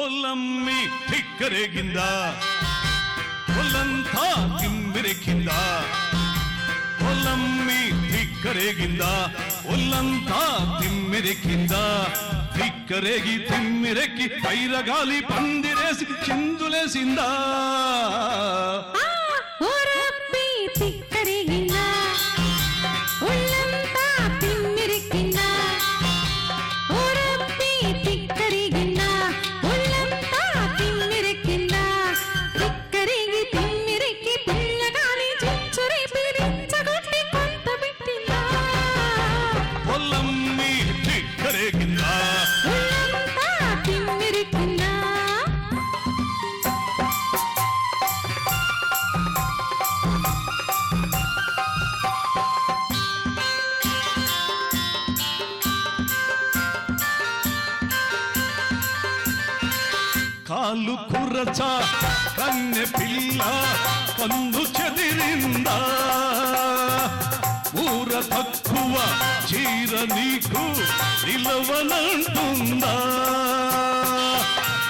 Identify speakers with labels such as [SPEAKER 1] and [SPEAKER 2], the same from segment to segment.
[SPEAKER 1] ఒల్లమ్మి తిక్కరేగిందా ఒల్లంతా తిమ్మిరెక్కిందా ఒల్లమ్మి తిక్కరేగిందా ఒల్లంతా తిమ్మిరెక్కిందా తిక్కరేగి తిమ్మిరెక్కి పైరగాలి పందిరేసి చిందులేసిందా కాలు కుర్రచ కన్నె పిల్ల కన్ను చెదిరిందా ఊర తక్కువ చీర నీకు నిలవనంటుందా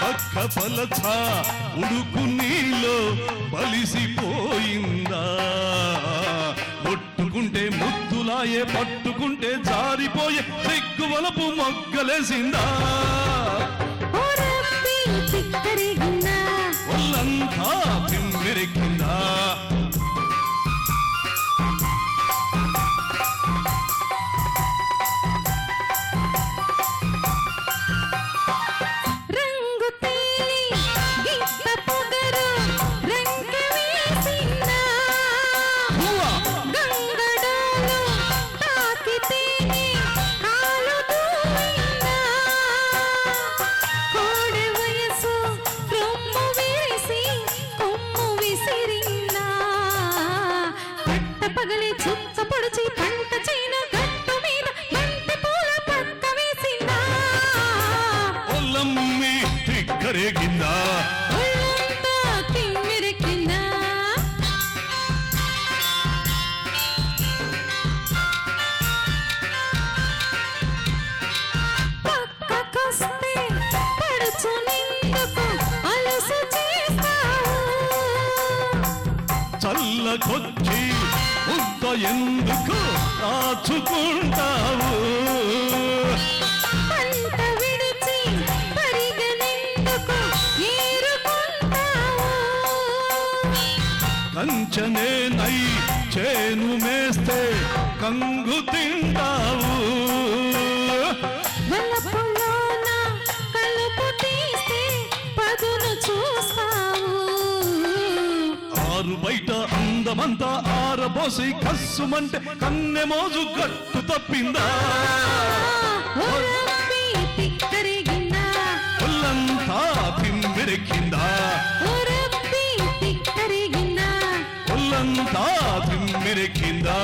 [SPEAKER 1] పక్క పలచ ఉడుకు నీలో పలిసిపోయిందా ముట్టుకుంటే ముద్దులాయే పట్టుకుంటే జారిపోయే సిగ్గువలపు మొగ్గలేసిందా ఒళ్ళంతా తిమ్మిరెక్కిందా
[SPEAKER 2] రంగు తేలి గిత్త పొగరు రంగ వేసిందా గంగడాలు తాకితేనే కాలు దూయిందా కోడె వయసు రొమ్ము వేసి కొమ్ము విసిరిందా పట్ట పగలి చుక్క పొడిచి పంట చేను గట్టు మీద బంతి పూల పక్క వేసిందా
[SPEAKER 1] ఒల్లమ్మి తిక్కరేగిందా
[SPEAKER 2] ఒళ్ళంతా తిమ్మిరెక్కిందా పక్కకొస్తే పడుచు నిందుకు అలసు చేస్తావు
[SPEAKER 1] చల్లకొచ్చి ముద్ద ఎందుకు దాచుకుంటావు
[SPEAKER 2] పంట విడిచి పరిగెనెందుకు ఏరుకుంటావు
[SPEAKER 1] కంచనే నై చేను మేస్తే కంగు తింటావు
[SPEAKER 2] వలపులోన కలుపు తీస్తే పదును చూస్తావు
[SPEAKER 1] ఆరు బయట అందమంతా ఆరబోసి కస్సుమంటే కన్నె మోజు గట్టు తప్పిందా
[SPEAKER 2] ఒరబ్బి తిక్కరేగిందా
[SPEAKER 1] ఒళ్ళంతా తిమ్మిరెక్కిందా
[SPEAKER 2] ఒరబ్బి తిక్కరేగిందా
[SPEAKER 1] ఒళ్ళంతా తిమ్మిరెక్కిందా